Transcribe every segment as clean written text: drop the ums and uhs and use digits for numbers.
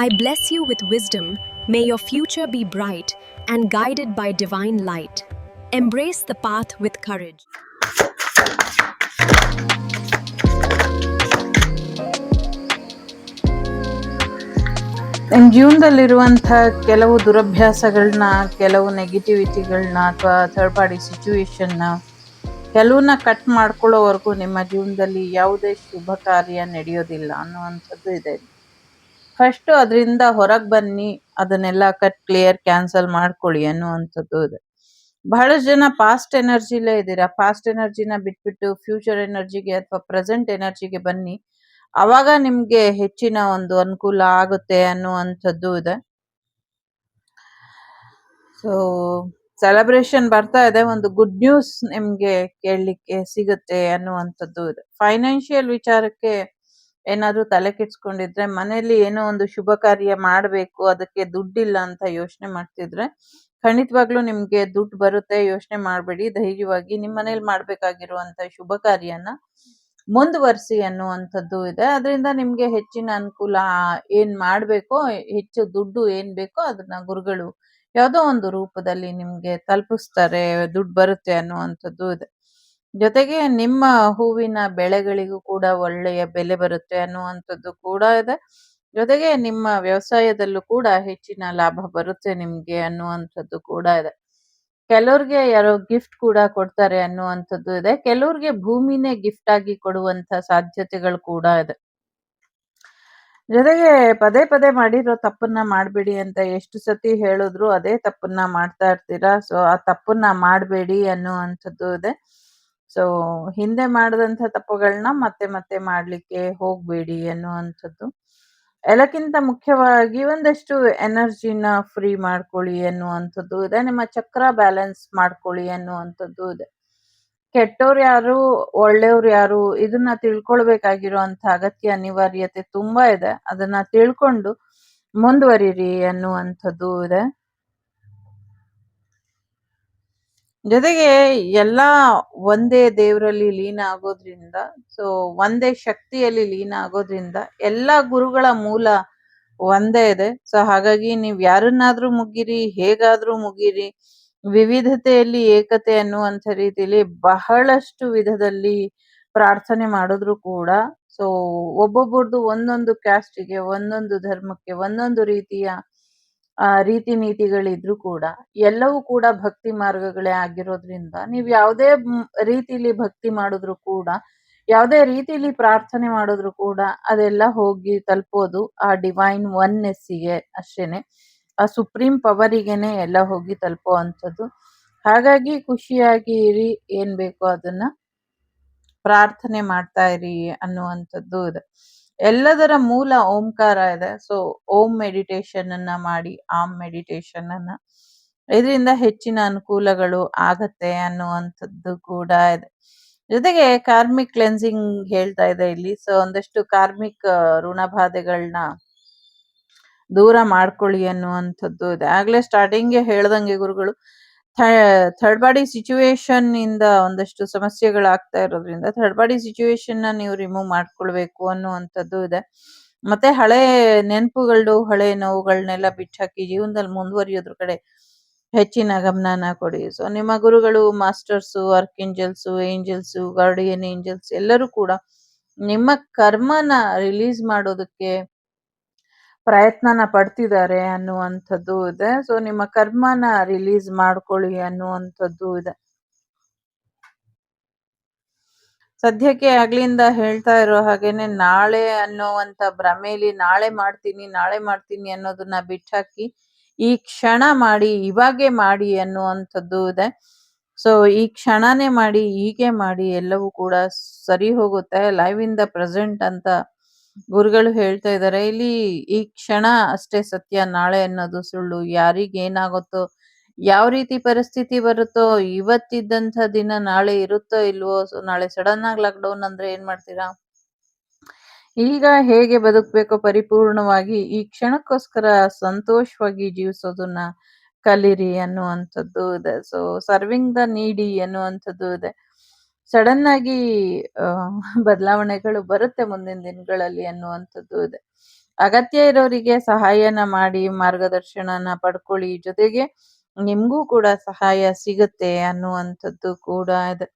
I bless you with wisdom. May your future be bright and guided by divine light. Embrace the path with courage. ನಿಮ್ಮ ಜೀವನದಲ್ಲಿರುವಂಥ ಕೆಲವು ದುರಭ್ಯಾಸಗಳನ್ನ, ಕೆಲವು ನೆಗೆಟಿವಿಟಿಗಳನ್ನ ಅಥವಾ third party ಸಿಚುವೇಶನ್ನ ಕೆಲವನ್ನ cut ಮಾಡ್ಕೊಳ್ಳೋವರೆಗೂ ನಿಮ್ಮ ಜೀವನದಲ್ಲಿ ಯಾವುದೇ ಶುಭ ಕಾರ್ಯ ನಡೆಯೋದಿಲ್ಲ ಅನ್ನುವಂಥದ್ದು ಇದೆ. ಫಸ್ಟು ಅದರಿಂದ ಹೊರಗೆ ಬನ್ನಿ, ಅದನ್ನೆಲ್ಲ ಕಟ್ ಕ್ಲಿಯರ್ ಕ್ಯಾನ್ಸಲ್ ಮಾಡ್ಕೊಳ್ಳಿ ಅನ್ನುವಂಥದ್ದು ಇದೆ. ಬಹಳಷ್ಟು ಜನ ಪಾಸ್ಟ್ ಎನರ್ಜಿಲೇ ಇದ್ದೀರಾ. ಪಾಸ್ಟ್ ಎನರ್ಜಿನ ಬಿಟ್ಬಿಟ್ಟು ಫ್ಯೂಚರ್ ಎನರ್ಜಿಗೆ ಅಥವಾ ಪ್ರೆಸೆಂಟ್ ಎನರ್ಜಿಗೆ ಬನ್ನಿ. ಅವಾಗ ನಿಮ್ಗೆ ಹೆಚ್ಚಿನ ಒಂದು ಅನುಕೂಲ ಆಗುತ್ತೆ ಅನ್ನುವಂಥದ್ದು ಇದೆ. ಸೊ ಸೆಲೆಬ್ರೇಷನ್ ಬರ್ತಾ ಇದೆ, ಒಂದು ಗುಡ್ ನ್ಯೂಸ್ ನಿಮ್ಗೆ ಕೇಳಲಿಕ್ಕೆ ಸಿಗುತ್ತೆ ಅನ್ನುವಂಥದ್ದು ಇದೆ. ಫೈನಾನ್ಷಿಯಲ್ ವಿಚಾರಕ್ಕೆ ಏನಾದ್ರೂ ತಲೆ ಕೆಡ್ಸ್ಕೊಂಡಿದ್ರೆ, ಮನೆಯಲ್ಲಿ ಏನೋ ಒಂದು ಶುಭ ಕಾರ್ಯ ಮಾಡಬೇಕು, ಅದಕ್ಕೆ ದುಡ್ಡಿಲ್ಲ ಅಂತ ಯೋಚನೆ ಮಾಡ್ತಿದ್ರೆ ಖಂಡಿತವಾಗ್ಲೂ ನಿಮ್ಗೆ ದುಡ್ಡು ಬರುತ್ತೆ. ಯೋಚನೆ ಮಾಡಬೇಡಿ, ಧೈರ್ಯವಾಗಿ ನಿಮ್ಮ ಮನೇಲಿ ಮಾಡ್ಬೇಕಾಗಿರುವಂತ ಶುಭ ಕಾರ್ಯನ ಮುಂದುವರಿಸಿ ಅನ್ನುವಂಥದ್ದು ಇದೆ. ಅದರಿಂದ ನಿಮ್ಗೆ ಹೆಚ್ಚಿನ ಅನುಕೂಲ. ಏನ್ ಮಾಡ್ಬೇಕೋ, ಹೆಚ್ಚು ದುಡ್ಡು ಏನ್ ಬೇಕೋ ಅದನ್ನ ಗುರುಗಳು ಯಾವುದೋ ಒಂದು ರೂಪದಲ್ಲಿ ನಿಮ್ಗೆ ತಲುಪಿಸ್ತಾರೆ, ದುಡ್ಡು ಬರುತ್ತೆ ಅನ್ನುವಂಥದ್ದು ಇದೆ. ಜೊತೆಗೆ ನಿಮ್ಮ ಹೂವಿನ ಬೆಳೆಗಳಿಗೂ ಕೂಡ ಒಳ್ಳೆಯ ಬೆಲೆ ಬರುತ್ತೆ ಅನ್ನುವಂಥದ್ದು ಕೂಡ ಇದೆ. ಜೊತೆಗೆ ನಿಮ್ಮ ವ್ಯವಸಾಯದಲ್ಲೂ ಕೂಡ ಹೆಚ್ಚಿನ ಲಾಭ ಬರುತ್ತೆ ನಿಮ್ಗೆ ಅನ್ನುವಂಥದ್ದು ಕೂಡ ಇದೆ. ಕೆಲವ್ರಿಗೆ ಯಾರೋ ಗಿಫ್ಟ್ ಕೂಡ ಕೊಡ್ತಾರೆ ಅನ್ನುವಂಥದ್ದು ಇದೆ. ಕೆಲವ್ರಿಗೆ ಭೂಮಿನೇ ಗಿಫ್ಟ್ ಆಗಿ ಕೊಡುವಂತ ಸಾಧ್ಯತೆಗಳು ಕೂಡ ಇದೆ. ಜೊತೆಗೆ ಪದೇ ಪದೇ ಮಾಡಿರೋ ತಪ್ಪನ್ನ ಮಾಡಬೇಡಿ ಅಂತ ಎಷ್ಟು ಸತಿ ಹೇಳಿದ್ರು ಅದೇ ತಪ್ಪನ್ನ ಮಾಡ್ತಾ ಇರ್ತೀರಾ. ಸೊ ಆ ತಪ್ಪನ್ನ ಮಾಡಬೇಡಿ ಅನ್ನುವಂಥದ್ದು ಇದೆ. ಸೊ ಹಿಂದೆ ಮಾಡಿದಂಥ ತಪ್ಪುಗಳನ್ನ ಮತ್ತೆ ಮತ್ತೆ ಮಾಡ್ಲಿಕ್ಕೆ ಹೋಗ್ಬೇಡಿ ಅನ್ನುವಂಥದ್ದು. ಎಲ್ಲಕ್ಕಿಂತ ಮುಖ್ಯವಾಗಿ ಒಂದಷ್ಟು ಎನರ್ಜಿನ ಫ್ರೀ ಮಾಡ್ಕೊಳ್ಳಿ ಅನ್ನುವಂಥದ್ದು ಇದೆ. ನಿಮ್ಮ ಚಕ್ರ ಬ್ಯಾಲೆನ್ಸ್ ಮಾಡ್ಕೊಳ್ಳಿ ಅನ್ನುವಂಥದ್ದು ಇದೆ. ಕೆಟ್ಟವ್ರು ಯಾರು, ಒಳ್ಳೆಯವ್ರು ಯಾರು, ಇದನ್ನ ತಿಳ್ಕೊಳ್ಬೇಕಾಗಿರುವಂತ ಅಗತ್ಯ ಅನಿವಾರ್ಯತೆ ತುಂಬಾ ಇದೆ. ಅದನ್ನ ತಿಳ್ಕೊಂಡು ಮುಂದುವರಿರಿ ಅನ್ನುವಂಥದ್ದು ಇದೆ. ಜೊತೆಗೆ ಎಲ್ಲಾ ಒಂದೇ ದೇವರಲ್ಲಿ ಲೀನ ಆಗೋದ್ರಿಂದ, ಸೊ ಒಂದೇ ಶಕ್ತಿಯಲ್ಲಿ ಲೀನ ಆಗೋದ್ರಿಂದ ಎಲ್ಲಾ ಗುರುಗಳ ಮೂಲ ಒಂದೇ ಇದೆ. ಸೊ ಹಾಗಾಗಿ ನೀವ್ ಯಾರನ್ನಾದ್ರೂ ಮುಗಿರಿ, ಹೇಗಾದ್ರೂ ಮುಗಿರಿ, ವಿವಿಧತೆಯಲ್ಲಿ ಏಕತೆ ಅನ್ನುವಂಥ ರೀತಿಯಲ್ಲಿ ಬಹಳಷ್ಟು ವಿಧದಲ್ಲಿ ಪ್ರಾರ್ಥನೆ ಮಾಡಿದ್ರು ಕೂಡ, ಸೊ ಒಬ್ಬೊಬ್ಬರದು ಒಂದೊಂದು ಕ್ಯಾಸ್ಟಿಗೆ, ಒಂದೊಂದು ಧರ್ಮಕ್ಕೆ ಒಂದೊಂದು ರೀತಿಯ ರೀತಿ ನೀತಿಗಳಿದ್ರು ಕೂಡ ಎಲ್ಲವೂ ಕೂಡ ಭಕ್ತಿ ಮಾರ್ಗಗಳೇ ಆಗಿರೋದ್ರಿಂದ ನೀವ್ ಯಾವುದೇ ರೀತಿಲಿ ಭಕ್ತಿ ಮಾಡಿದ್ರು ಕೂಡ, ಯಾವುದೇ ರೀತಿಲಿ ಪ್ರಾರ್ಥನೆ ಮಾಡಿದ್ರು ಕೂಡ ಅದೆಲ್ಲ ಹೋಗಿ ತಲುಪೋದು ಆ ಡಿವೈನ್ ಒನ್ನೆಸ್ಸಿಗೆ ಅಷ್ಟೇನೆ, ಆ ಸುಪ್ರೀಂ ಪವರಿಗೆನೆ ಎಲ್ಲ ಹೋಗಿ ತಲುಪೋ ಅಂಥದ್ದು. ಹಾಗಾಗಿ ಖುಷಿಯಾಗಿ ಇರಿ, ಏನ್ ಬೇಕೋ ಅದನ್ನ ಪ್ರಾರ್ಥನೆ ಮಾಡ್ತಾ ಇರಿ ಅನ್ನುವಂಥದ್ದು ಇದೆ. ಎಲ್ಲದರ ಮೂಲ ಓಂಕಾರ ಇದೆ. ಸೊ ಓಂ ಮೆಡಿಟೇಷನ್ ಅನ್ನ ಮಾಡಿ, ಆಮ್ ಮೆಡಿಟೇಷನ್ ಅನ್ನ, ಇದರಿಂದ ಹೆಚ್ಚಿನ ಅನುಕೂಲಗಳು ಆಗತ್ತೆ ಅನ್ನುವಂಥದ್ದು ಕೂಡ ಇದೆ. ಜೊತೆಗೆ ಕಾರ್ಮಿಕ್ ಕ್ಲೆನ್ಸಿಂಗ್ ಹೇಳ್ತಾ ಇದೆ ಇಲ್ಲಿ. ಸೊ ಒಂದಷ್ಟು ಕಾರ್ಮಿಕ್ ಋಣಬಾಧೆಗಳನ್ನ ದೂರ ಮಾಡ್ಕೊಳ್ಳಿ ಅನ್ನುವಂಥದ್ದು ಇದೆ. ಆಗ್ಲೇ ಸ್ಟಾರ್ಟಿಂಗ್ಗೆ ಹೇಳ್ದಂಗೆ ಗುರುಗಳು ಥರ್ಡ್ ಪಾರ್ಟಿ ಸಿಚುವೇಶನ್ ಇಂದ ಒಂದಷ್ಟು ಸಮಸ್ಯೆಗಳಾಗ್ತಾ ಇರೋದ್ರಿಂದ ಥರ್ಡ್ ಪಾರ್ಟಿ ಸಿಚುವೇಶನ್ ನ ನೀವು ರಿಮೂವ್ ಮಾಡ್ಕೊಳ್ಬೇಕು ಅನ್ನುವಂಥದ್ದು ಇದೆ. ಮತ್ತೆ ಹಳೆ ನೆನಪುಗಳು, ಹಳೆ ನೋವುಗಳನ್ನೆಲ್ಲ ಬಿಟ್ಟಾಕಿ ಜೀವನದಲ್ಲಿ ಮುಂದುವರಿಯೋದ್ರ ಕಡೆ ಹೆಚ್ಚಿನ ಗಮನನ ಕೊಡಿ. ಸೊ ನಿಮ್ಮ ಗುರುಗಳು, ಮಾಸ್ಟರ್ಸು, ಆರ್ಕೇಂಜಲ್ಸು, ಏಂಜಲ್ಸು, ಗಾರ್ಡಿಯನ್ ಏಂಜಲ್ಸ್ ಎಲ್ಲರೂ ಕೂಡ ನಿಮ್ಮ ಕರ್ಮನ ರಿಲೀಸ್ ಮಾಡೋದಕ್ಕೆ ಪ್ರಯತ್ನನ ಪಡ್ತಿದ್ದಾರೆ ಅನ್ನುವಂಥದ್ದು ಇದೆ. ಸೊ ನಿಮ್ಮ ಕರ್ಮನ ರಿಲೀಸ್ ಮಾಡ್ಕೊಳ್ಳಿ ಅನ್ನುವಂಥದ್ದು ಇದೆ. ಸದ್ಯಕ್ಕೆ ಆಗ್ಲಿಂದ ಹೇಳ್ತಾ ಇರೋ ಹಾಗೇನೆ ನಾಳೆ ಅನ್ನುವಂಥ ಭ್ರಮೆಯಲ್ಲಿ ನಾಳೆ ಮಾಡ್ತೀನಿ ಅನ್ನೋದನ್ನ ಬಿಟ್ಟಾಕಿ ಈ ಕ್ಷಣ ಮಾಡಿ, ಇವಾಗೆ ಮಾಡಿ ಅನ್ನುವಂಥದ್ದು ಇದೆ. ಸೊ ಈ ಕ್ಷಣನೇ ಮಾಡಿ, ಹೀಗೆ ಮಾಡಿ, ಎಲ್ಲವೂ ಕೂಡ ಸರಿ ಹೋಗುತ್ತೆ. ಲೈವ್ ಇನ್ ದ ಪ್ರೆಸೆಂಟ್ ಅಂತ ಗುರುಗಳು ಹೇಳ್ತಾ ಇದ್ದಾರೆ. ಇಲ್ಲಿ ಈ ಕ್ಷಣ ಅಷ್ಟೇ ಸತ್ಯ, ನಾಳೆ ಅನ್ನೋದು ಸುಳ್ಳು. ಯಾರಿಗೇನಾಗುತ್ತೋ, ಯಾವ ರೀತಿ ಪರಿಸ್ಥಿತಿ ಬರುತ್ತೋ, ಇವತ್ತಿದ್ದಂಥ ದಿನ ನಾಳೆ ಇರುತ್ತೋ ಇಲ್ವೋ. ಸೊ ನಾಳೆ ಸಡನ್ ಆಗಿ ಲಾಕ್ಡೌನ್ ಅಂದ್ರೆ ಏನ್ ಮಾಡ್ತೀರಾ? ಈಗ ಹೇಗೆ ಬದುಕಬೇಕೋ ಪರಿಪೂರ್ಣವಾಗಿ ಈ ಕ್ಷಣಕ್ಕೋಸ್ಕರ ಸಂತೋಷವಾಗಿ ಜೀವಿಸೋದನ್ನ ಕಲೀರಿ ಅನ್ನುವಂಥದ್ದು ಇದೆ. ಸೊ ಸರ್ವಿಂಗ್ ದ ನೀಡಿ ಅನ್ನುವಂಥದ್ದು ಇದೆ. ಸಡನ್ ಆಗಿ ಬದಲಾವಣೆಗಳು ಬರುತ್ತೆ ಮುಂದಿನ ದಿನಗಳಲ್ಲಿ ಅನ್ನುವಂಥದ್ದು ಇದೆ. ಅಗತ್ಯ ಇರೋರಿಗೆ ಸಹಾಯನ ಮಾಡಿ, ಮಾರ್ಗದರ್ಶನನ ಪಡ್ಕೊಳ್ಳಿ. ಜೊತೆಗೆ ನಿಮ್ಗೂ ಕೂಡ ಸಹಾಯ ಸಿಗುತ್ತೆ ಅನ್ನುವಂಥದ್ದು ಕೂಡ ಇದೆ.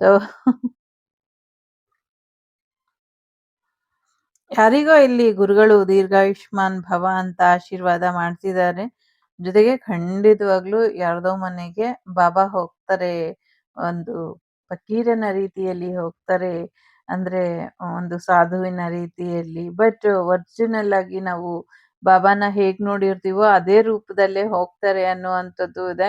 ಸೊ ಯಾರಿಗೋ ಇಲ್ಲಿ ಗುರುಗಳು ದೀರ್ಘಾಯುಷ್ಮಾನ್ ಭವ ಅಂತ ಆಶೀರ್ವಾದ ಮಾಡ್ತಿದ್ದಾರೆ. ಜೊತೆಗೆ ಖಂಡಿತವಾಗ್ಲೂ ಯಾರ್ದೋ ಮನೆಗೆ ಬಾಬಾ ಹೋಗ್ತಾರೆ. ಒಂದು ಫಕೀರನ ರೀತಿಯಲ್ಲಿ ಹೋಗ್ತಾರೆ. ಅಂದ್ರೆ ಒಂದು ಸಾಧುವಿನ ರೀತಿಯಲ್ಲಿ. ಬಟ್ ಒರಿಜಿನಲ್ ಆಗಿ ನಾವು ಬಾಬಾನ ಹೇಗ್ ನೋಡಿರ್ತೀವೋ ಅದೇ ರೂಪದಲ್ಲೇ ಹೋಗ್ತಾರೆ ಅನ್ನುವಂಥದ್ದು ಇದೆ.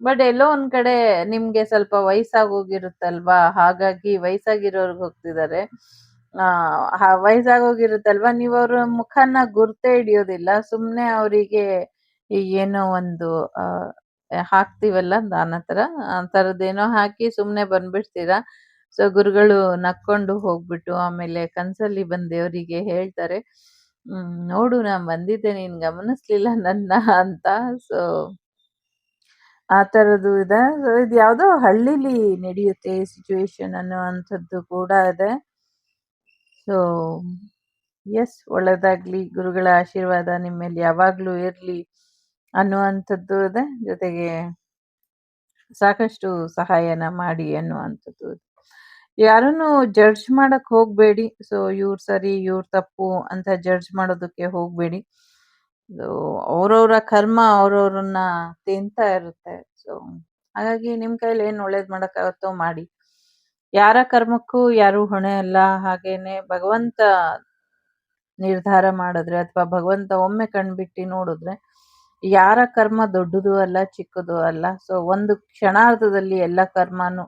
ಬಟ್ ಎಲ್ಲೋ ಒಂದ್ ಕಡೆ ನಿಮ್ಗೆ ಸ್ವಲ್ಪ ವಯಸ್ಸಾಗೋಗಿರುತ್ತಲ್ವಾ? ಹಾಗಾಗಿ ವಯಸ್ಸಾಗಿರೋರ್ಗ್ ಹೋಗ್ತಿದ್ದಾರೆ. ವಯಸ್ಸಾಗೋಗಿರುತ್ತಲ್ವಾ? ನೀವ್ ಅವ್ರ ಮುಖನ ಗುರ್ತೇ ಹಿಡಿಯೋದಿಲ್ಲ. ಸುಮ್ನೆ ಅವರಿಗೆ ಏನೋ ಒಂದು ಹಾಕ್ತಿವಲ್ಲ ದಾನ ಥರ, ಆ ಥರದ್ದೇನೋ ಹಾಕಿ ಸುಮ್ನೆ ಬಂದ್ಬಿಡ್ತೀರಾ. ಸೊ ಗುರುಗಳು ನಕ್ಕೊಂಡು ಹೋಗ್ಬಿಟ್ಟು ಆಮೇಲೆ ಕನ್ಸಲ್ಲಿ ಬಂದ್ ದೇವ್ರಿಗೆ ಹೇಳ್ತಾರೆ, ನೋಡು ನಾನ್ ಬಂದಿದ್ದೆ ನೀನ್ ಗಮನಿಸ್ಲಿಲ್ಲ ನನ್ನ ಅಂತ. ಸೊ ಆ ಥರದ್ದು ಇದೆ. ಸೊ ಇದು ಯಾವ್ದೋ ಹಳ್ಳಿಲಿ ನಡೆಯುತ್ತೆ ಈ ಸಿಚುವೇಶನ್ ಅನ್ನುವಂಥದ್ದು ಕೂಡ ಇದೆ. ಸೊ ಎಸ್, ಒಳ್ಳೆದಾಗ್ಲಿ. ಗುರುಗಳ ಆಶೀರ್ವಾದ ನಿಮ್ಮ ಮೇಲೆ ಯಾವಾಗ್ಲೂ ಇರ್ಲಿ ಅನ್ನುವಂಥದ್ದು ಇದೆ. ಜೊತೆಗೆ ಸಾಕಷ್ಟು ಸಹಾಯನ ಮಾಡಿ ಅನ್ನುವಂಥದ್ದು ಇದೆ. ಯಾರನ್ನು ಜಡ್ಜ್ ಮಾಡಕ್ ಹೋಗ್ಬೇಡಿ. ಸೊ ಇವ್ರು ಸರಿ ಇವ್ರು ತಪ್ಪು ಅಂತ ಜಡ್ಜ್ ಮಾಡೋದಕ್ಕೆ ಹೋಗ್ಬೇಡಿ. ಸೊ ಅವ್ರವ್ರ ಕರ್ಮ ಅವ್ರವ್ರನ್ನ ತಿಂತಾ ಇರುತ್ತೆ. ಸೊ ಹಾಗಾಗಿ ನಿಮ್ ಕೈಲಿ ಏನ್ ಒಳ್ಳೇದ್ ಮಾಡಕ್ಕಾಗತ್ತೋ ಮಾಡಿ. ಯಾರ ಕರ್ಮಕ್ಕೂ ಯಾರು ಹೊಣೆ ಅಲ್ಲ. ಹಾಗೇನೆ ಭಗವಂತ ನಿರ್ಧಾರ ಮಾಡಿದ್ರೆ ಅಥವಾ ಭಗವಂತ ಒಮ್ಮೆ ಕಣ್ಬಿಟ್ಟು ನೋಡಿದ್ರೆ ಯಾರ ಕರ್ಮ ದೊಡ್ಡದು ಅಲ್ಲ, ಚಿಕ್ಕದು ಅಲ್ಲ. ಸೊ ಒಂದು ಕ್ಷಣಾರ್ಧದಲ್ಲಿ ಎಲ್ಲ ಕರ್ಮನು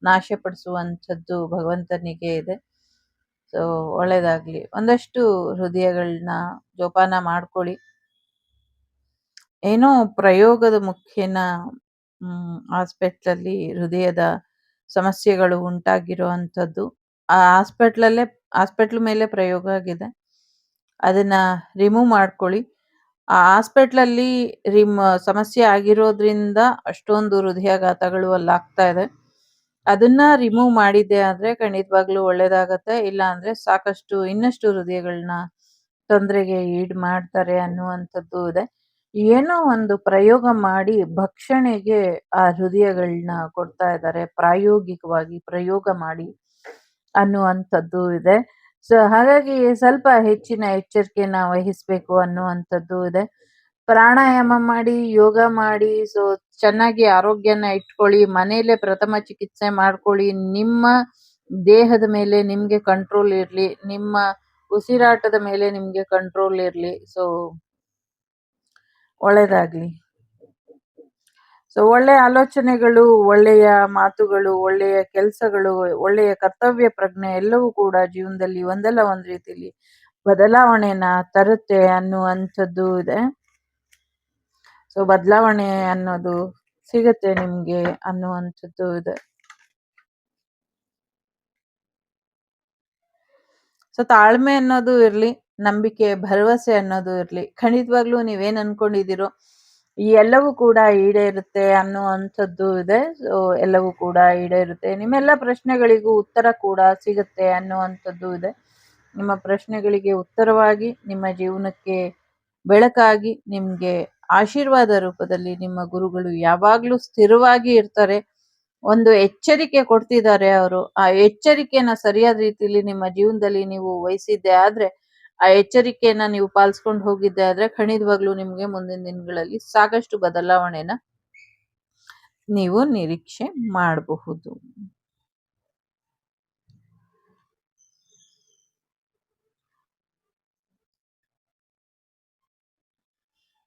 ನಾಶಪಡಿಸುವಂಥದ್ದು ಭಗವಂತನಿಗೆ ಇದೆ. ಸೊ ಒಳ್ಳೇದಾಗ್ಲಿ. ಒಂದಷ್ಟು ಹೃದಯಗಳನ್ನ ಜೋಪಾನ ಮಾಡ್ಕೊಳ್ಳಿ. ಏನೋ ಪ್ರಯೋಗದ ಮುಖೇನ ಹಾಸ್ಪಿಟ್ಲಲ್ಲಿ ಹೃದಯದ ಸಮಸ್ಯೆಗಳು ಉಂಟಾಗಿರುವಂಥದ್ದು. ಆ ಹಾಸ್ಪಿಟ್ಲ್ ಮೇಲೆ ಪ್ರಯೋಗ ಆಗಿದೆ. ಅದನ್ನ ರಿಮೂವ್ ಮಾಡ್ಕೊಳ್ಳಿ. ಆ ಹಾಸ್ಪಿಟ್ಲಲ್ಲಿ ಸಮಸ್ಯೆ ಆಗಿರೋದ್ರಿಂದ ಅಷ್ಟೊಂದು ಹೃದಯಾಘಾತಗಳು ಅಲ್ಲಾಗ್ತಾ ಇದೆ. ಅದನ್ನ ರಿಮೂವ್ ಮಾಡಿದ್ದೆ ಆದ್ರೆ ಖಂಡಿತವಾಗ್ಲೂ ಒಳ್ಳೇದಾಗತ್ತೆ. ಇಲ್ಲ ಅಂದ್ರೆ ಸಾಕಷ್ಟು ಇನ್ನಷ್ಟು ಹೃದಯಗಳನ್ನ ತೊಂದರೆಗೆ ಈಡ್ ಮಾಡ್ತಾರೆ ಅನ್ನುವಂಥದ್ದು ಇದೆ. ಏನೋ ಒಂದು ಪ್ರಯೋಗ ಮಾಡಿ ಭಕ್ಷಣೆಗೆ ಆ ಹೃದಯಗಳನ್ನ ಕೊಡ್ತಾ ಇದ್ದಾರೆ. ಪ್ರಾಯೋಗಿಕವಾಗಿ ಪ್ರಯೋಗ ಮಾಡಿ ಅನ್ನುವಂಥದ್ದು ಇದೆ. ಸೊ ಹಾಗಾಗಿ ಸ್ವಲ್ಪ ಹೆಚ್ಚಿನ ಎಚ್ಚರಿಕೆನ ವಹಿಸ್ಬೇಕು ಅನ್ನುವಂಥದ್ದು ಇದೆ. ಪ್ರಾಣಾಯಾಮ ಮಾಡಿ, ಯೋಗ ಮಾಡಿ, ಸೊ ಚೆನ್ನಾಗಿ ಆರೋಗ್ಯನ ಇಟ್ಕೊಳ್ಳಿ. ಮನೇಲೆ ಪ್ರಥಮ ಚಿಕಿತ್ಸೆ ಮಾಡ್ಕೊಳ್ಳಿ. ನಿಮ್ಮ ದೇಹದ ಮೇಲೆ ನಿಮ್ಗೆ ಕಂಟ್ರೋಲ್ ಇರ್ಲಿ. ನಿಮ್ಮ ಉಸಿರಾಟದ ಮೇಲೆ ನಿಮ್ಗೆ ಕಂಟ್ರೋಲ್ ಇರ್ಲಿ. ಸೊ ಒಳ್ಳೇದಾಗ್ಲಿ. ಸೊ ಒಳ್ಳೆಯ ಆಲೋಚನೆಗಳು, ಒಳ್ಳೆಯ ಮಾತುಗಳು, ಒಳ್ಳೆಯ ಕೆಲಸಗಳು, ಒಳ್ಳೆಯ ಕರ್ತವ್ಯ ಪ್ರಜ್ಞೆ ಎಲ್ಲವೂ ಕೂಡ ಜೀವನದಲ್ಲಿ ಒಂದಲ್ಲ ಒಂದ್ ರೀತಿಯಲ್ಲಿ ಬದಲಾವಣೆನ ತರುತ್ತೆ ಅನ್ನುವಂಥದ್ದು ಇದೆ. ಸೊ ಬದಲಾವಣೆ ಅನ್ನೋದು ಸಿಗತ್ತೆ ನಿಮ್ಗೆ ಅನ್ನುವಂಥದ್ದು ಇದೆ. ಸೊ ತಾಳ್ಮೆ ಅನ್ನೋದು ಇರ್ಲಿ, ನಂಬಿಕೆ, ಭರವಸೆ ಅನ್ನೋದು ಇರ್ಲಿ. ಖಂಡಿತವಾಗ್ಲೂ ನೀವೇನ್ ಅನ್ಕೊಂಡಿದ್ದೀರೋ ಈ ಎಲ್ಲವೂ ಕೂಡ ಈಡೇರುತ್ತೆ ಅನ್ನುವಂಥದ್ದು ಇದೆ. ಸೊ ಎಲ್ಲವೂ ಕೂಡ ಈಡೇರುತ್ತೆ. ನಿಮ್ಮೆಲ್ಲ ಪ್ರಶ್ನೆಗಳಿಗೂ ಉತ್ತರ ಕೂಡ ಸಿಗುತ್ತೆ ಅನ್ನುವಂಥದ್ದು ಇದೆ. ನಿಮ್ಮ ಪ್ರಶ್ನೆಗಳಿಗೆ ಉತ್ತರವಾಗಿ, ನಿಮ್ಮ ಜೀವನಕ್ಕೆ ಬೆಳಕಾಗಿ, ನಿಮ್ಗೆ ಆಶೀರ್ವಾದ ರೂಪದಲ್ಲಿ ನಿಮ್ಮ ಗುರುಗಳು ಯಾವಾಗ್ಲೂ ಸ್ಥಿರವಾಗಿ ಇರ್ತಾರೆ. ಒಂದು ಎಚ್ಚರಿಕೆ ಕೊಡ್ತಿದ್ದಾರೆ ಅವರು. ಆ ಎಚ್ಚರಿಕೆನ ಸರಿಯಾದ ರೀತಿಯಲ್ಲಿ ನಿಮ್ಮ ಜೀವನದಲ್ಲಿ ನೀವು ವಹಿಸಿದ್ದೆ ಆದ್ರೆ, ಆ ಎಚ್ಚರಿಕೆಯನ್ನ ನೀವು ಪಾಲಿಸ್ಕೊಂಡು ಹೋಗಿದ್ದೆ ಆದ್ರೆ ಖಂಡಿತವಾಗ್ಲೂ ನಿಮ್ಗೆ ಮುಂದಿನ ದಿನಗಳಲ್ಲಿ ಸಾಕಷ್ಟು ಬದಲಾವಣೆನ ನೀವು ನಿರೀಕ್ಷೆ ಮಾಡಬಹುದು.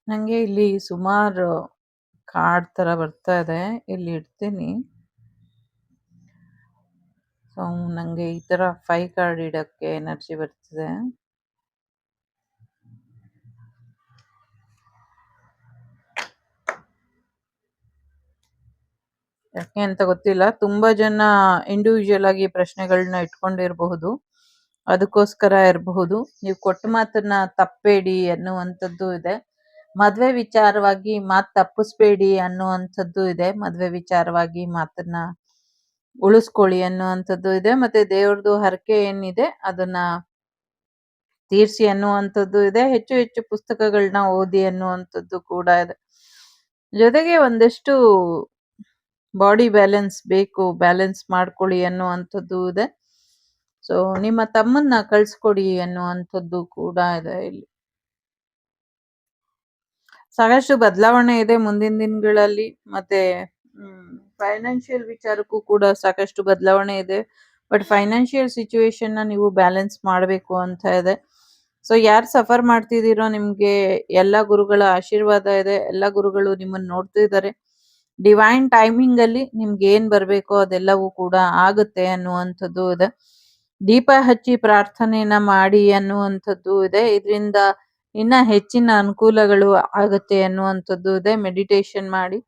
ನಂಗೆ ಇಲ್ಲಿ ಸುಮಾರು ಕಾರ್ಡ್ ತರ ಬರ್ತಾ ಇದೆ. ಇಲ್ಲಿ ಇಡ್ತೀನಿ. ಸೊ ನಂಗೆ ಈ ತರ 5 ಕಾರ್ಡ್ ಇಡಕ್ಕೆ ಎನರ್ಜಿ ಬರ್ತಿದೆ. ಯಾಕೆ ಅಂತ ಗೊತ್ತಿಲ್ಲ. ತುಂಬಾ ಜನ ಇಂಡಿವಿಜುವಲ್ ಆಗಿ ಪ್ರಶ್ನೆಗಳನ್ನ ಇಟ್ಕೊಂಡಿರಬಹುದು. ಅದಕ್ಕೋಸ್ಕರ ಇರಬಹುದು. ನೀವು ಕೊಟ್ಟ ಮಾತನ್ನ ತಪ್ಪಬೇಡಿ ಅನ್ನುವಂಥದ್ದು ಇದೆ. ಮದ್ವೆ ವಿಚಾರವಾಗಿ ಮಾತು ತಪ್ಪಿಸ್ಬೇಡಿ ಅನ್ನುವಂಥದ್ದು ಇದೆ. ಮದ್ವೆ ವಿಚಾರವಾಗಿ ಮಾತನ್ನ ಉಳಿಸ್ಕೊಳ್ಳಿ ಅನ್ನುವಂಥದ್ದು ಇದೆ. ಮತ್ತೆ ದೇವ್ರದ್ದು ಹರಕೆ ಏನಿದೆ ಅದನ್ನ ತೀರ್ಸಿ ಅನ್ನುವಂಥದ್ದು ಇದೆ. ಹೆಚ್ಚು ಹೆಚ್ಚು ಪುಸ್ತಕಗಳನ್ನ ಓದಿ ಅನ್ನುವಂಥದ್ದು ಕೂಡ ಇದೆ. ಜೊತೆಗೆ ಒಂದಷ್ಟು ಬಾಡಿ ಬ್ಯಾಲೆನ್ಸ್ ಬೇಕು, ಬ್ಯಾಲೆನ್ಸ್ ಮಾಡ್ಕೊಳ್ಳಿ ಅನ್ನುವಂಥದ್ದು ಇದೆ. ಸೊ ನಿಮ್ಮ ತಮ್ಮನ್ನ ಕಳ್ಸ್ಕೊಡಿ ಅನ್ನುವಂಥದ್ದು ಕೂಡ ಇದೆ ಇಲ್ಲಿ. ಸಾಕಷ್ಟು ಬದಲಾವಣೆ ಇದೆ ಮುಂದಿನ ದಿನಗಳಲ್ಲಿ. ಮತ್ತೆ ಫೈನಾನ್ಷಿಯಲ್ ವಿಚಾರಕ್ಕೂ ಕೂಡ ಸಾಕಷ್ಟು ಬದಲಾವಣೆ ಇದೆ. ಬಟ್ ಫೈನಾನ್ಷಿಯಲ್ ಸಿಚುವೇಶನ್ ನ ನೀವು ಬ್ಯಾಲೆನ್ಸ್ ಮಾಡಬೇಕು ಅಂತ ಇದೆ. ಸೊ ಯಾರು ಸಫರ್ ಮಾಡ್ತಿದ್ದೀರೋ ನಿಮ್ಗೆ ಎಲ್ಲಾ ಗುರುಗಳ ಆಶೀರ್ವಾದ ಇದೆ. ಎಲ್ಲಾ ಗುರುಗಳು ನಿಮ್ಮನ್ನ ನೋಡ್ತಿದ್ದಾರೆ. ಡಿವೈನ್ ಟೈಮಿಂಗ್ ಅಲ್ಲಿ ನಿಮ್ಗೆ ಏನ್ ಬರ್ಬೇಕೋ ಅದೆಲ್ಲವೂ ಕೂಡ ಆಗುತ್ತೆ ಅನ್ನುವಂಥದ್ದು ಇದೆ. ದೀಪ ಹಚ್ಚಿ ಪ್ರಾರ್ಥನೆಯನ್ನ ಮಾಡಿ ಅನ್ನುವಂಥದ್ದು ಇದೆ. ಇದರಿಂದ ಇನ್ನ ಹೆಚ್ಚಿನ ಅನುಕೂಲಗಳು ಆಗುತ್ತೆ ಅನ್ನುವಂಥದ್ದು ಇದೆ. ಮೆಡಿಟೇಷನ್ ಮಾಡಿ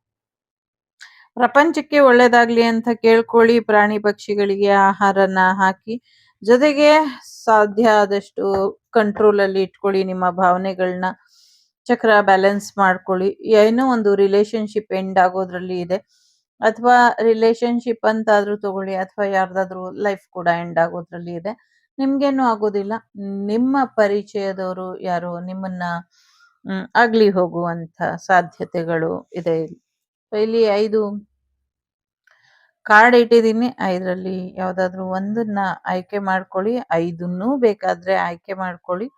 ಪ್ರಪಂಚಕ್ಕೆ ಒಳ್ಳೇದಾಗ್ಲಿ ಅಂತ ಕೇಳ್ಕೊಳ್ಳಿ. ಪ್ರಾಣಿ ಪಕ್ಷಿಗಳಿಗೆ ಆಹಾರನ ಹಾಕಿ, ಜೊತೆಗೆ ಸಾಧ್ಯ ಆದಷ್ಟು ಕಂಟ್ರೋಲ್ ಅಲ್ಲಿ ಇಟ್ಕೊಳ್ಳಿ ನಿಮ್ಮ ಭಾವನೆಗಳನ್ನ. ಚಕ್ರ ಬ್ಯಾಲೆನ್ಸ್ ಮಾಡ್ಕೊಳ್ಳಿ. ಏನೋ ಒಂದು ರಿಲೇಶನ್ಶಿಪ್ ಎಂಡ್ ಆಗೋದ್ರಲ್ಲಿ ಇದೆ, ಅಥವಾ ರಿಲೇಶನ್ಶಿಪ್ ಅಂತಾದ್ರೂ ತಗೊಳ್ಳಿ, ಅಥವಾ ಯಾರ್ದಾದ್ರೂ ಲೈಫ್ ಕೂಡ ಎಂಡ್ ಆಗೋದ್ರಲ್ಲಿ ಇದೆ. ನಿಮ್ಗೇನು ಆಗೋದಿಲ್ಲ. ನಿಮ್ಮ ಪರಿಚಯದವರು ಯಾರೋ ನಿಮ್ಮನ್ನ ಆಗ್ಲಿ ಹೋಗುವಂತ ಸಾಧ್ಯತೆಗಳು ಇದೆ. ಇಲ್ಲಿ 5 ಕಾರ್ಡ್ ಇಟ್ಟಿದ್ದೀನಿ. 5ರಲ್ಲಿ ಯಾವ್ದಾದ್ರು ಒಂದನ್ನ ಆಯ್ಕೆ ಮಾಡ್ಕೊಳ್ಳಿ. 5ನ್ನೂ ಬೇಕಾದ್ರೆ ಆಯ್ಕೆ ಮಾಡ್ಕೊಳ್ಳಿ.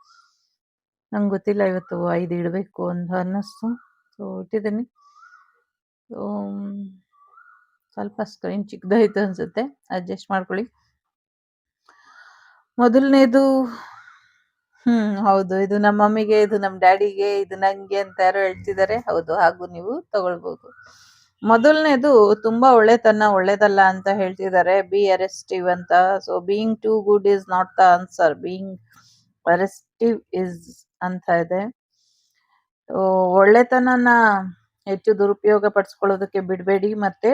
ನಂಗೆ ಗೊತ್ತಿಲ್ಲ, ಇವತ್ತು 5 ಇಡಬೇಕು ಅಂತ ಅನ್ನಿಸ್ತು. ಸೊ ಇಟ್ಟಿದ್ದೀನಿ. ಸ್ವಲ್ಪ ಸ್ಕ್ರೀನ್ ಚಿಕ್ಕದಾಯ್ತು ಅನ್ಸುತ್ತೆ, ಅಡ್ಜಸ್ಟ್ ಮಾಡ್ಕೊಳ್ಳಿ. ಮೊದಲನೇದು ಹೌದು, ಇದು ನಮ್ಮ ಮಮ್ಮಿಗೆ, ಇದು ನಮ್ಮ ಡ್ಯಾಡಿಗೆ, ಇದು ನಂಗೆ ಅಂತ ಯಾರೋ ಹೇಳ್ತಿದ್ದಾರೆ. ಹೌದು, ಹಾಗೂ ನೀವು ತಗೊಳ್ಬಹುದು. ಮೊದಲನೇದು ತುಂಬಾ ಒಳ್ಳೆತನ ಒಳ್ಳೇದಲ್ಲ ಅಂತ ಹೇಳ್ತಿದ್ದಾರೆ. ಬಿ ಅರೆಸ್ಟಿವ್ ಅಂತ. So being too good is not the answer, being ಅರೆಸ್ಟಿವ್ ಇಸ್ ಅಂತ ಇದೆ. ಒಳ್ಳೆತನನ ಹೆಚ್ಚು ದುರುಪಯೋಗ ಪಡಿಸ್ಕೊಳ್ಳೋದಕ್ಕೆ ಬಿಡಬೇಡಿ. ಮತ್ತೆ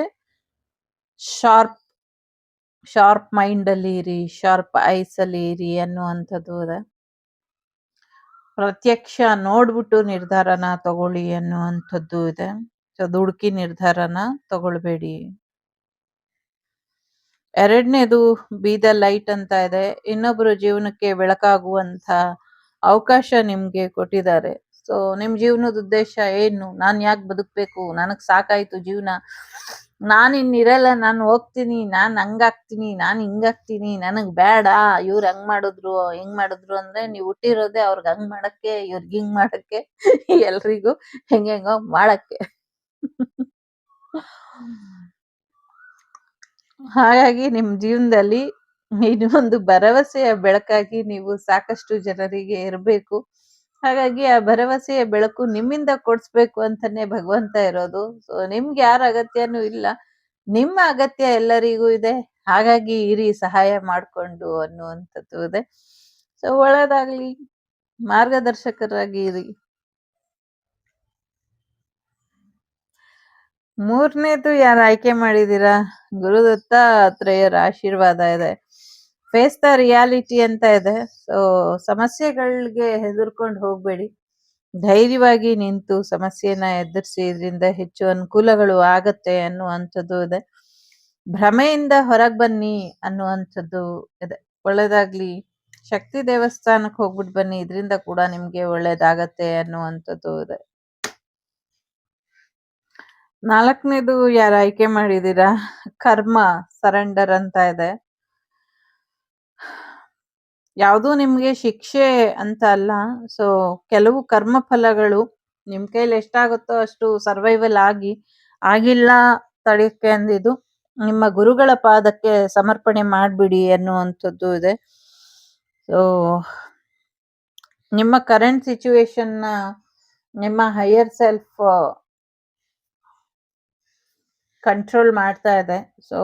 ಶಾರ್ಪ್ ಮೈಂಡ್ ಅಲ್ಲಿ ಇರಿ, ಶಾರ್ಪ್ ಐಸ್ ಅಲ್ಲಿ ಇರಿ ಅನ್ನುವಂಥದ್ದು ಇದೆ. ಪ್ರತ್ಯಕ್ಷ ನೋಡ್ಬಿಟ್ಟು ನಿರ್ಧಾರನ ತಗೊಳ್ಳಿ ಅನ್ನುವಂಥದ್ದು ಇದೆ. ಸೊ ದುಡುಕಿ ನಿರ್ಧಾರನ ತಗೊಳ್ಬೇಡಿ. 2ನೇದು ಬಿ ದ ಲೈಟ್ ಅಂತ ಇದೆ. ಇನ್ನೊಬ್ಬರ ಜೀವನಕ್ಕೆ ಬೆಳಕಾಗುವಂತ ಅವಕಾಶ ನಿಮ್ಗೆ ಕೊಟ್ಟಿದ್ದಾರೆ. ಸೊ ನಿಮ್ ಜೀವನದ ಉದ್ದೇಶ ಏನು? ನಾನ್ ಯಾಕೆ ಬದುಕ್ಬೇಕು? ನನಗ್ ಸಾಕಾಯ್ತು ಜೀವನ, ನಾನ್ ಇನ್ನಿರಲ್ಲ, ನಾನು ಹೋಗ್ತೀನಿ, ನಾನ್ ಹಂಗಾಗ್ತೀನಿ, ನಾನ್ ಹಿಂಗಾಗ್ತೀನಿ, ನನಗ್ ಬೇಡ, ಇವ್ರು ಹಂಗ್ ಮಾಡಿದ್ರು ಹಿಂಗ್ ಮಾಡಿದ್ರು ಅಂದ್ರೆ ನೀವ್ ಹುಟ್ಟಿರೋದೇ ಅವ್ರಿಗೆ ಹಂಗ್ ಮಾಡಕ್ಕೆ, ಇವ್ರಿಗೆ ಹಿಂಗ್ ಮಾಡಕ್ಕೆ, ಎಲ್ರಿಗೂ ಹೆಂಗೆಂಗೋ ಮಾಡಕ್ಕೆ. ಹಾಗಾಗಿ ನಿಮ್ ಜೀವನದಲ್ಲಿ ಇನ್ನೊಂದು ಭರವಸೆಯ ಬೆಳಕಾಗಿ ನೀವು ಸಾಕಷ್ಟು ಜನರಿಗೆ ಇರಬೇಕು. ಹಾಗಾಗಿ ಆ ಭರವಸೆಯ ಬೆಳಕು ನಿಮ್ಮಿಂದ ಕೊಡ್ಸ್ಬೇಕು ಅಂತಾನೆ ಭಗವಂತ ಇರೋದು. ಸೊ ನಿಮ್ಗೆ ಯಾರ ಅಗತ್ಯನೂ ಇಲ್ಲ, ನಿಮ್ಮ ಅಗತ್ಯ ಎಲ್ಲರಿಗೂ ಇದೆ. ಹಾಗಾಗಿ ಇರಿ ಸಹಾಯ ಮಾಡ್ಕೊಂಡು ಅನ್ನುವಂಥದ್ದು ಇದೆ. ಸೊ ಒಳ್ಳೇದಾಗ್ಲಿ, ಮಾರ್ಗದರ್ಶಕರಾಗಿ ಇರಿ. 3ನೇದು ಯಾರು ಆಯ್ಕೆ ಮಾಡಿದೀರಾ? ಗುರುದತ್ತಾತ್ರೇಯರ ಆಶೀರ್ವಾದ ಇದೆ. ಫೇಸ್ ದ ರಿಯಾಲಿಟಿ ಅಂತ ಇದೆ. ಸೊ ಸಮಸ್ಯೆಗಳಿಗೆ ಹೆದರ್ಕೊಂಡು ಹೋಗ್ಬೇಡಿ, ಧೈರ್ಯವಾಗಿ ನಿಂತು ಸಮಸ್ಯೆನ ಎದುರಿಸಿ, ಇದರಿಂದ ಹೆಚ್ಚು ಅನುಕೂಲಗಳು ಆಗತ್ತೆ ಅನ್ನುವಂಥದ್ದು ಇದೆ. ಭ್ರಮೆಯಿಂದ ಹೊರಗೆ ಬನ್ನಿ ಅನ್ನುವಂಥದ್ದು ಇದೆ. ಒಳ್ಳೇದಾಗ್ಲಿ. ಶಕ್ತಿ ದೇವಸ್ಥಾನಕ್ಕೆ ಹೋಗ್ಬಿಟ್ಟು ಬನ್ನಿ, ಇದರಿಂದ ಕೂಡ ನಿಮ್ಗೆ ಒಳ್ಳೇದಾಗತ್ತೆ ಅನ್ನುವಂಥದ್ದು ಇದೆ. 4ನೇದು ಯಾರು ಆಯ್ಕೆ ಮಾಡಿದೀರಾ? ಕರ್ಮ ಸರೆಂಡರ್ ಅಂತ ಇದೆ. ಯಾವುದು ನಿಮ್ಗೆ ಶಿಕ್ಷೆ ಅಂತ ಅಲ್ಲ. ಸೊ ಕೆಲವು ಕರ್ಮ ಫಲಗಳು ನಿಮ್ ಕೈಲಿ ಎಷ್ಟಾಗುತ್ತೋ ಅಷ್ಟು ಸರ್ವೈವಲ್ ಆಗಿ, ಆಗಿಲ್ಲ ತಡೆಯಕ್ಕೆ ಅಂದಿದ್ದು ನಿಮ್ಮ ಗುರುಗಳ ಪಾದಕ್ಕೆ ಸಮರ್ಪಣೆ ಮಾಡ್ಬಿಡಿ ಅನ್ನುವಂಥದ್ದು ಇದೆ. ಸೊ ನಿಮ್ಮ ಕರೆಂಟ್ ಸಿಚುವೇಶನ್ ನ ನಿಮ್ಮ ಹೈಯರ್ ಸೆಲ್ಫ್ ಕಂಟ್ರೋಲ್ ಮಾಡ್ತಾ ಇದೆ. ಸೊ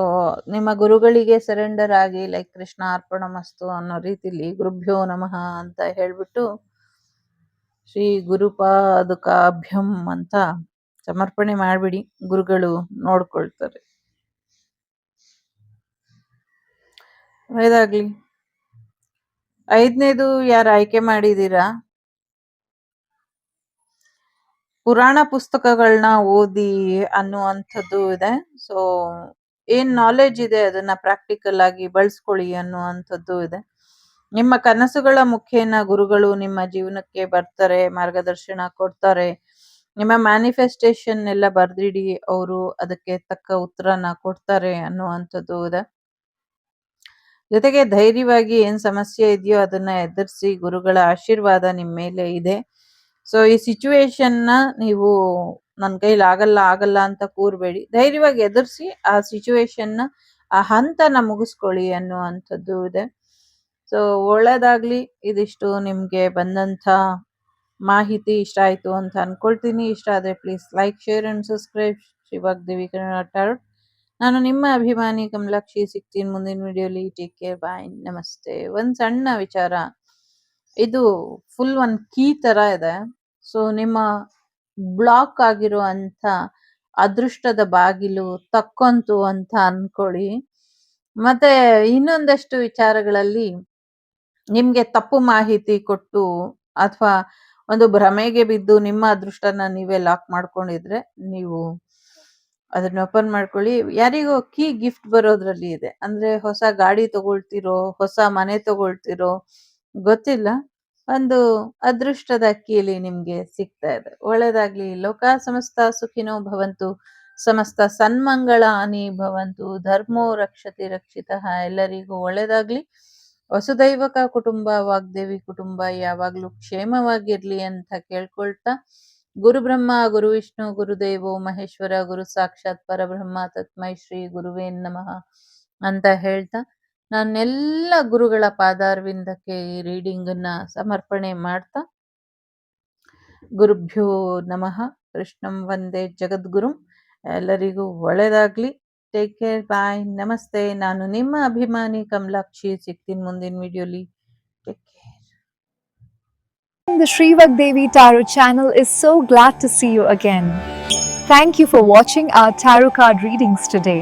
ನಿಮ್ಮ ಗುರುಗಳಿಗೆ ಸರೆಂಡರ್ ಆಗಿ, ಲೈಕ್ ಕೃಷ್ಣ ಅರ್ಪಣಮಸ್ತು ಅನ್ನೋ ರೀತಿಲಿ ಗುರುಭ್ಯೋ ನಮಃ ಅಂತ ಹೇಳ್ಬಿಟ್ಟು ಶ್ರೀ ಗುರುಪಾದುಕಾಭ್ಯಂ ಅಂತ ಸಮರ್ಪಣೆ ಮಾಡ್ಬಿಡಿ. ಗುರುಗಳು ನೋಡ್ಕೊಳ್ತಾರೆ. ಒಳ್ಳೇದಾಗ್ಲಿ. 5ನೇದು ಯಾರು ಆಯ್ಕೆ ಮಾಡಿದೀರಾ? ಪುರಾಣ ಪುಸ್ತಕಗಳನ್ನ ಓದಿ ಅನ್ನುವಂಥದ್ದು ಇದೆ. ಸೊ ಏನ್ ನಾಲೆಡ್ಜ್ ಇದೆ ಅದನ್ನ ಪ್ರಾಕ್ಟಿಕಲ್ ಆಗಿ ಬಳಸ್ಕೊಳ್ಳಿ ಅನ್ನುವಂಥದ್ದು ಇದೆ. ನಿಮ್ಮ ಕನಸುಗಳ ಮುಖೇನ ಗುರುಗಳು ನಿಮ್ಮ ಜೀವನಕ್ಕೆ ಬರ್ತಾರೆ, ಮಾರ್ಗದರ್ಶನ ಕೊಡ್ತಾರೆ. ನಿಮ್ಮ ಮ್ಯಾನಿಫೆಸ್ಟೇಷನ್ ಎಲ್ಲ ಬರ್ದಿಡಿ, ಅವರು ಅದಕ್ಕೆ ತಕ್ಕ ಉತ್ತರನ ಕೊಡ್ತಾರೆ ಅನ್ನುವಂಥದ್ದು ಇದೆ. ಜೊತೆಗೆ ಧೈರ್ಯವಾಗಿ ಏನ್ ಸಮಸ್ಯೆ ಇದೆಯೋ ಅದನ್ನ ಎದುರಿಸಿ, ಗುರುಗಳ ಆಶೀರ್ವಾದ ನಿಮ್ಮ ಮೇಲೆ ಇದೆ. ಸೊ ಈ ಸಿಚುವೇಶನ್ನ ನೀವು ನನ್ನ ಕೈಲಿ ಆಗಲ್ಲ ಅಂತ ಕೂರ್ಬೇಡಿ, ಧೈರ್ಯವಾಗಿ ಎದುರಿಸಿ ಆ ಸಿಚುವೇಶನ್ನ, ಆ ಹಂತನ ಮುಗಿಸ್ಕೊಳ್ಳಿ ಅನ್ನುವಂಥದ್ದು ಇದೆ. ಸೊ ಒಳ್ಳೇದಾಗ್ಲಿ. ಇದಿಷ್ಟು ನಿಮ್ಗೆ ಬಂದಂಥ ಮಾಹಿತಿ ಇಷ್ಟ ಆಯ್ತು ಅಂತ ಅನ್ಕೊಳ್ತೀನಿ. ಇಷ್ಟ ಆದ್ರೆ please like, share and subscribe Shri Vagdevi Kannada tarot. ನಾನು ನಿಮ್ಮ ಅಭಿಮಾನಿ ಕಮಲಾಕ್ಷಿ. ಸಿಗ್ತೀನಿ ಮುಂದಿನ ವಿಡಿಯೋಲಿ. ಟೇಕ್ ಕೇರ್, ಬಾಯ್, ನಮಸ್ತೆ. ಒಂದ್ ಸಣ್ಣ ವಿಚಾರ, ಇದು ಫುಲ್ ಒಂದ್ ಕೀ ತರ ಇದೆ. ಸೊ ನಿಮ್ಮ ಬ್ಲಾಕ್ ಆಗಿರೋ ಅಂತ ಅದೃಷ್ಟದ ಬಾಗಿಲು ತಕ್ಕೊಂತು ಅಂತ ಅನ್ಕೊಳ್ಳಿ. ಮತ್ತೆ ಇನ್ನೊಂದಷ್ಟು ವಿಚಾರಗಳಲ್ಲಿ ನಿಮ್ಗೆ ತಪ್ಪು ಮಾಹಿತಿ ಕೊಟ್ಟು ಅಥವಾ ಒಂದು ಭ್ರಮೆಗೆ ಬಿದ್ದು ನಿಮ್ಮ ಅದೃಷ್ಟನ ನೀವೇ ಲಾಕ್ ಮಾಡ್ಕೊಂಡಿದ್ರೆ ನೀವು ಅದನ್ನ ಓಪನ್ ಮಾಡ್ಕೊಳ್ಳಿ. ಯಾರಿಗೋ ಕೀ ಗಿಫ್ಟ್ ಬರೋದ್ರಲ್ಲಿ ಇದೆ. ಅಂದ್ರೆ ಹೊಸ ಗಾಡಿ ತಗೊಳ್ತಿರೋ, ಹೊಸ ಮನೆ ತಗೊಳ್ತಿರೋ ಗೊತ್ತಿಲ್ಲ, ಒಂದು ಅದೃಷ್ಟದ ಕೀಲಿ ನಿಮ್ಗೆ ಸಿಗ್ತಾ ಇದೆ. ಒಳ್ಳೇದಾಗ್ಲಿ. ಲೋಕ ಸಮಸ್ತ ಸುಖಿನೋ ಭವಂತು, ಸಮಸ್ತ ಸನ್ಮಂಗಳಾನಿ ಭವಂತು, ಧರ್ಮೋ ರಕ್ಷತಿ ರಕ್ಷಿತಃ. ಎಲ್ಲರಿಗೂ ಒಳ್ಳೇದಾಗ್ಲಿ. ವಸುದೈವಕ ಕುಟುಂಬ, ವಾಗ್ದೇವಿ ಕುಟುಂಬ ಯಾವಾಗ್ಲೂ ಕ್ಷೇಮವಾಗಿರ್ಲಿ ಅಂತ ಕೇಳ್ಕೊಳ್ತಾ, ಗುರು ಬ್ರಹ್ಮ ಗುರು ವಿಷ್ಣು ಗುರುದೇವೋ ಮಹೇಶ್ವರ, ಗುರು ಸಾಕ್ಷಾತ್ ಪರಬ್ರಹ್ಮ ತಸ್ಮೈ ಶ್ರೀ ಗುರುವೇ ನಮಃ ಅಂತ ಹೇಳ್ತಾ, ನಾನೆಲ್ಲ ಗುರುಗಳ ಪಾದಾರವಿಂದಕ್ಕೆ ಈ ರೀಡಿಂಗ್ ಅನ್ನ ಸಮರ್ಪಣೆ ಮಾಡ್ತಾ, ಗುರುಭ್ಯೋ ನಮಃ, ಕೃಷ್ಣಂ ವಂದೇ ಜಗದ್ಗುರುಂ. ಎಲ್ಲರಿಗೂ ಒಳ್ಳೇದಾಗ್ಲಿ. ಟೇಕ್ ಕೇರ್, ಬಾಯ್, ನಮಸ್ತೆ. ನಾನು ನಿಮ್ಮ ಅಭಿಮಾನಿ ಕಮಲಾಕ್ಷಿ. ಸಿಗ್ತೀನಿ ಮುಂದಿನ ವಿಡಿಯೋಲಿ. Take care. The Sri Vagdevi Tarot channel is so glad to see you again. Thank you for watching our tarot card readings today.